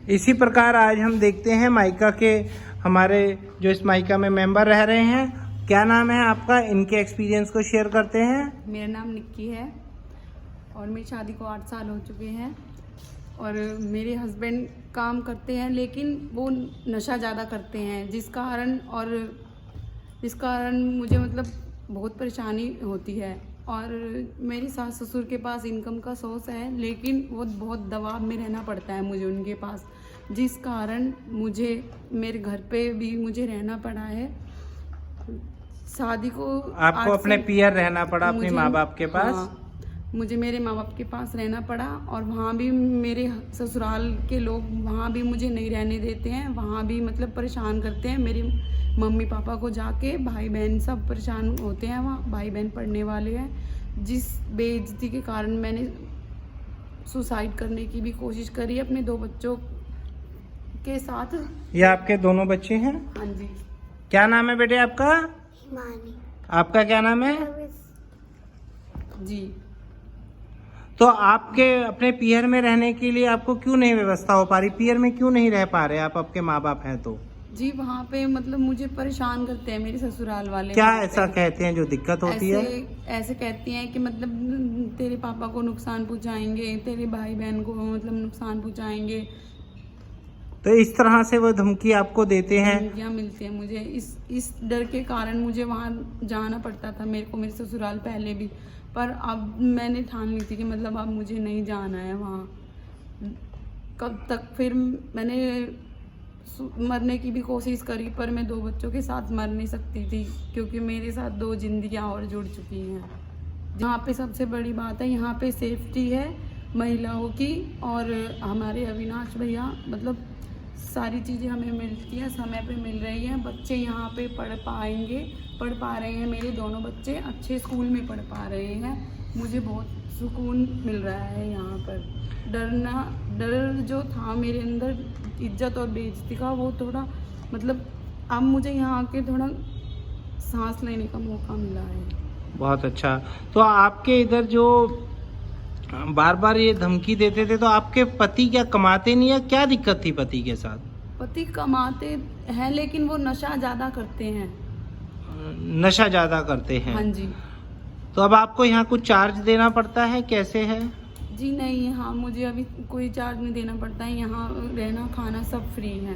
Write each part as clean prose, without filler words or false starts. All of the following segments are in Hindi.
इसी प्रकार आज हम देखते हैं माइका के हमारे जो इस माइका में मेंबर रह रहे हैं, क्या नाम है आपका, इनके एक्सपीरियंस को शेयर करते हैं। मेरा नाम निक्की है और मेरी शादी को 8 साल हो चुके हैं और मेरे हस्बैंड काम करते हैं लेकिन वो नशा ज़्यादा करते हैं जिस कारण मुझे मतलब बहुत परेशानी होती है। और मेरी सास ससुर के पास इनकम का सोर्स है लेकिन वो बहुत दबाव में रहना पड़ता है मुझे उनके पास, जिस कारण मुझे मेरे घर पे भी मुझे रहना पड़ा है। शादी को आपको अपने पियर रहना पड़ा, अपने माँ बाप के पास। हाँ, मुझे मेरे माँ बाप के पास रहना पड़ा और वहाँ भी मेरे ससुराल के लोग वहाँ भी मुझे नहीं रहने देते हैं, वहाँ भी मतलब परेशान करते हैं। मेरी मम्मी पापा को जाके भाई बहन सब परेशान होते हैं, वहाँ भाई बहन पढ़ने वाले हैं। जिस बेइज्जती के कारण मैंने सुसाइड करने की भी कोशिश करी अपने 2 बच्चों के साथ। ये आपके दोनों बच्चे हैं? हाँ जी। क्या नाम है बेटे आपका? हिमानी। आपका क्या नाम है? जी। तो आपके अपने पियर में रहने के लिए आपको क्यों नहीं व्यवस्था हो पा रही, पियर में क्यों नहीं रह पा रहे आप, आपके माँ बाप हैं तो? जी वहाँ पे मतलब मुझे परेशान करते हैं मेरे ससुराल वाले। क्या ऐसा कहते हैं जो दिक्कत होती है? ऐसे कहती हैं कि मतलब तेरे पापा को नुकसान पहुँचाएंगे, तेरे भाई बहन को मतलब नुकसान पहुँचाएंगे। तो इस तरह से वो धमकी आपको देते हैं? धमकियाँ मिलती हैं मुझे, इस डर के कारण मुझे वहाँ जाना पड़ता था मेरे को, मेरे ससुराल पहले भी। पर अब मैंने ठान ली थी कि मतलब अब मुझे नहीं जाना है वहाँ। कब तक फिर मैंने मरने की भी कोशिश करी पर मैं 2 बच्चों के साथ मर नहीं सकती थी क्योंकि मेरे साथ 2 जिंदगियां और जुड़ चुकी हैं। यहाँ पे सबसे बड़ी बात है, यहाँ पे सेफ्टी है महिलाओं की और हमारे अविनाश भैया मतलब सारी चीज़ें हमें मिलती हैं, समय पे मिल रही हैं। बच्चे यहाँ पे पढ़ पा रहे हैं, मेरे दोनों बच्चे अच्छे स्कूल में पढ़ पा रहे हैं। मुझे बहुत सुकून मिल रहा है यहाँ पर। डर जो था मेरे अंदर इज्जत और बेइज्जती का, वो थोड़ा मतलब अब मुझे यहाँ आके थोड़ा सांस लेने का मौका मिला है। बहुत अच्छा। तो आपके इधर जो बार बार ये धमकी देते थे तो आपके पति क्या कमाते नहीं है, क्या दिक्कत थी पति के साथ? पति कमाते हैं लेकिन वो नशा ज्यादा करते हैं। नशा ज्यादा करते हैं? हाँ जी। तो अब आपको यहाँ कुछ चार्ज देना पड़ता है, कैसे है? जी नहीं, हाँ मुझे अभी कोई चार्ज नहीं देना पड़ता है, यहाँ रहना खाना सब फ्री है,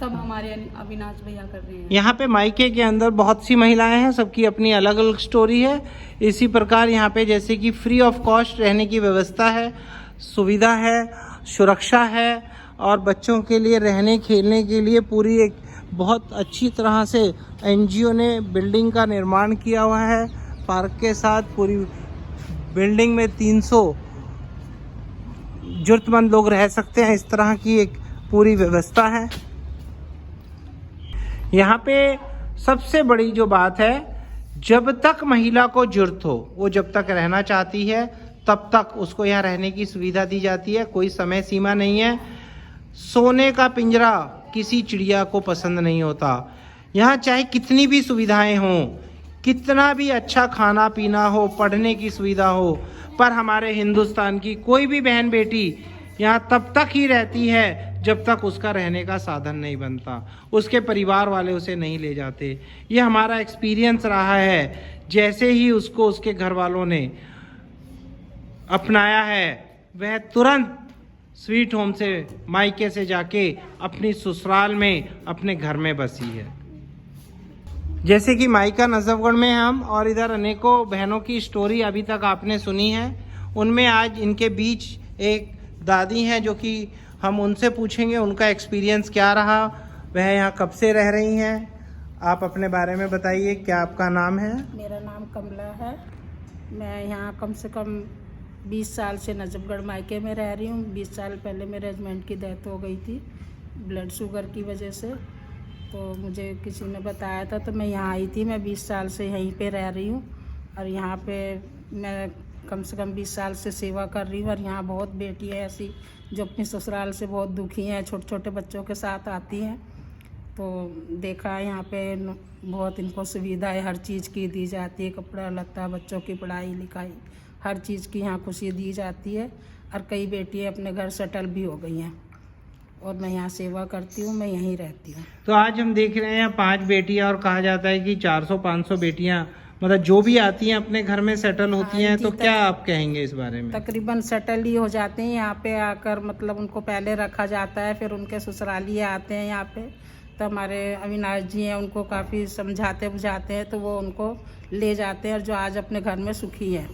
सब हमारे अविनाश भैया कर रहे हैं। यहाँ पे मायके के अंदर बहुत सी महिलाएं हैं, सबकी अपनी अलग अलग स्टोरी है। इसी प्रकार यहाँ पे जैसे कि फ्री ऑफ कॉस्ट रहने की व्यवस्था है, सुविधा है, सुरक्षा है और बच्चों के लिए रहने खेलने के लिए पूरी एक बहुत अच्छी तरह से एनजीओ ने बिल्डिंग का निर्माण किया हुआ है। पार्क के साथ पूरी बिल्डिंग में 300 जरूरतमंद लोग रह सकते हैं, इस तरह की एक पूरी व्यवस्था है। यहाँ पे सबसे बड़ी जो बात है, जब तक महिला को जरूरत हो, वो जब तक रहना चाहती है तब तक उसको यहाँ रहने की सुविधा दी जाती है। कोई समय सीमा नहीं है। सोने का पिंजरा किसी चिड़िया को पसंद नहीं होता। यहाँ चाहे कितनी भी सुविधाएं हों, कितना भी अच्छा खाना पीना हो, पढ़ने की सुविधा हो, पर हमारे हिंदुस्तान की कोई भी बहन बेटी यहाँ तब तक ही रहती है जब तक उसका रहने का साधन नहीं बनता, उसके परिवार वाले उसे नहीं ले जाते। ये हमारा एक्सपीरियंस रहा है। जैसे ही उसको उसके घर वालों ने अपनाया है, वह तुरंत स्वीट होम से, मायके से जाके अपनी ससुराल में अपने घर में बसी है। जैसे कि मायका नजफगढ़ में हम, और इधर अनेकों बहनों की स्टोरी अभी तक आपने सुनी है। उनमें आज इनके बीच एक दादी हैं जो कि हम उनसे पूछेंगे उनका एक्सपीरियंस क्या रहा, वह यहाँ कब से रह रही हैं। आप अपने बारे में बताइए, क्या आपका नाम है? मेरा नाम कमला है। मैं यहाँ कम से कम 20 साल से नजफगढ़ मायके में रह रही हूँ। 20 साल पहले मेरे हस्बैंड की डेथ हो गई थी ब्लड शुगर की वजह से, तो मुझे किसी ने बताया था तो मैं यहाँ आई थी। मैं 20 साल से यहीं पे रह रही हूँ और यहाँ पे मैं कम से कम 20 साल से सेवा कर रही हूँ। और यहाँ बहुत बेटियाँ ऐसी जो अपनी ससुराल से बहुत दुखी हैं, छोटे छोटे बच्चों के साथ आती हैं, तो देखा यहाँ पे बहुत इनको सुविधाएं हर चीज़ की दी जाती है, कपड़ा लत्ता, बच्चों की पढ़ाई लिखाई, हर चीज़ की यहाँ खुशी दी जाती है। और कई बेटियाँ अपने घर सेटल भी हो गई हैं। और मैं यहाँ सेवा करती हूँ, मैं यहीं रहती हूँ। तो आज हम देख रहे हैं 5 बेटियां और कहा जाता है कि 400-500 बेटियां मतलब जो भी आती हैं अपने घर में सेटल होती हैं, तो क्या आप कहेंगे इस बारे में? तकरीबन सेटल ही हो जाते हैं यहाँ पे आकर, मतलब उनको पहले रखा जाता है, फिर उनके ससुरालिए आते हैं यहाँ पे। तो हमारे अविनाश जी हैं, उनको काफ़ी समझाते बुझाते हैं, तो वो उनको ले जाते हैं और जो आज अपने घर में सुखी हैं।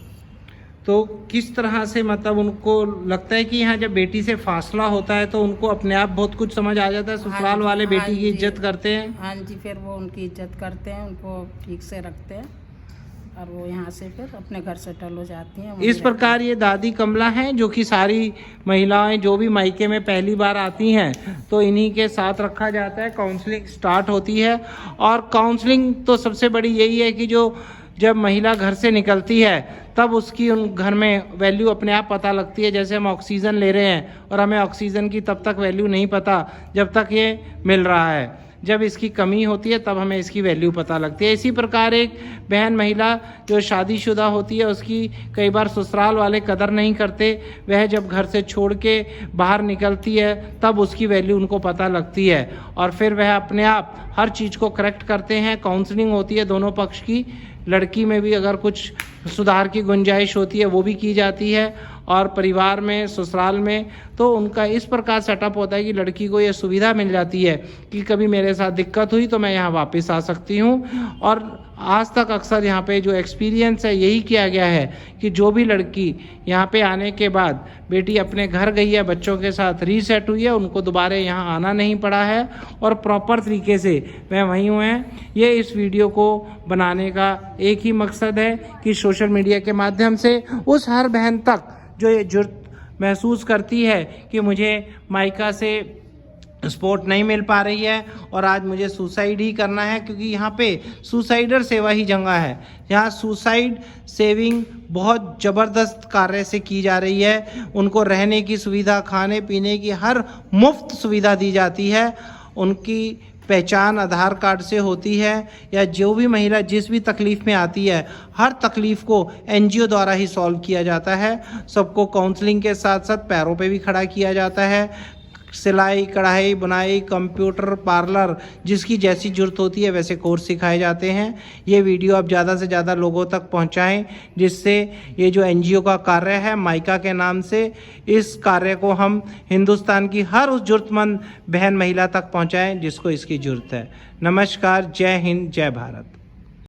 तो किस तरह से मतलब उनको लगता है कि यहाँ जब बेटी से फासला होता है तो उनको अपने आप बहुत कुछ समझ आ जाता है, ससुराल वाले बेटी की इज्जत करते हैं? हाँ जी, फिर वो उनकी इज्जत करते हैं, उनको ठीक से रखते हैं और वो यहाँ से फिर अपने घर सेटल हो जाती हैं। इस प्रकार ये दादी कमला हैं जो कि सारी महिलाएं जो भी मायके में पहली बार आती हैं तो इन्हीं के साथ रखा जाता है, काउंसलिंग स्टार्ट होती है। और काउंसलिंग तो सबसे बड़ी यही है कि जो जब महिला घर से निकलती है तब उसकी उन घर में वैल्यू अपने आप पता लगती है। जैसे हम ऑक्सीजन ले रहे हैं और हमें ऑक्सीजन की तब तक वैल्यू नहीं पता जब तक ये मिल रहा है, जब इसकी कमी होती है तब हमें इसकी वैल्यू पता लगती है। इसी प्रकार एक बहन महिला जो शादीशुदा होती है उसकी कई बार ससुराल वाले कदर नहीं करते, वह जब घर से छोड़ के बाहर निकलती है तब उसकी वैल्यू उनको पता लगती है और फिर वह अपने आप हर चीज़ को करेक्ट करते हैं। काउंसलिंग होती है दोनों पक्ष की, लड़की में भी अगर कुछ सुधार की गुंजाइश होती है वो भी की जाती है और परिवार में ससुराल में तो उनका इस प्रकार सेटअप होता है कि लड़की को ये सुविधा मिल जाती है कि कभी मेरे साथ दिक्कत हुई तो मैं यहाँ वापस आ सकती हूँ। और आज तक अक्सर यहाँ पे जो एक्सपीरियंस है यही किया गया है कि जो भी लड़की यहाँ पे आने के बाद बेटी अपने घर गई है, बच्चों के साथ रीसेट हुई है, उनको दोबारा यहाँ आना नहीं पड़ा है और प्रॉपर तरीके से वह वहीं हुए हैं। ये इस वीडियो को बनाने का एक ही मकसद है कि सोशल मीडिया के माध्यम से उस हर बहन तक जो ये जुर्त महसूस करती है कि मुझे मायका से सपोर्ट नहीं मिल पा रही है और आज मुझे सुसाइड ही करना है, क्योंकि यहाँ पे सुसाइडर सेवा ही जगह है। यहाँ सुसाइड सेविंग बहुत ज़बरदस्त कार्य से की जा रही है। उनको रहने की सुविधा, खाने पीने की हर मुफ्त सुविधा दी जाती है। उनकी पहचान आधार कार्ड से होती है या जो भी महिला जिस भी तकलीफ़ में आती है हर तकलीफ़ को एनजीओ द्वारा ही सॉल्व किया जाता है। सबको काउंसलिंग के साथ साथ पैरों पे भी खड़ा किया जाता है। सिलाई, कढ़ाई, बुनाई, कंप्यूटर, पार्लर, जिसकी जैसी ज़रूरत होती है वैसे कोर्स सिखाए जाते हैं। ये वीडियो आप ज़्यादा से ज़्यादा लोगों तक पहुंचाएं जिससे ये जो एनजीओ का कार्य है मायका के नाम से, इस कार्य को हम हिंदुस्तान की हर उस ज़रूरतमंद बहन महिला तक पहुंचाएं जिसको इसकी ज़रूरत है। नमस्कार, जय हिंद, जय भारत।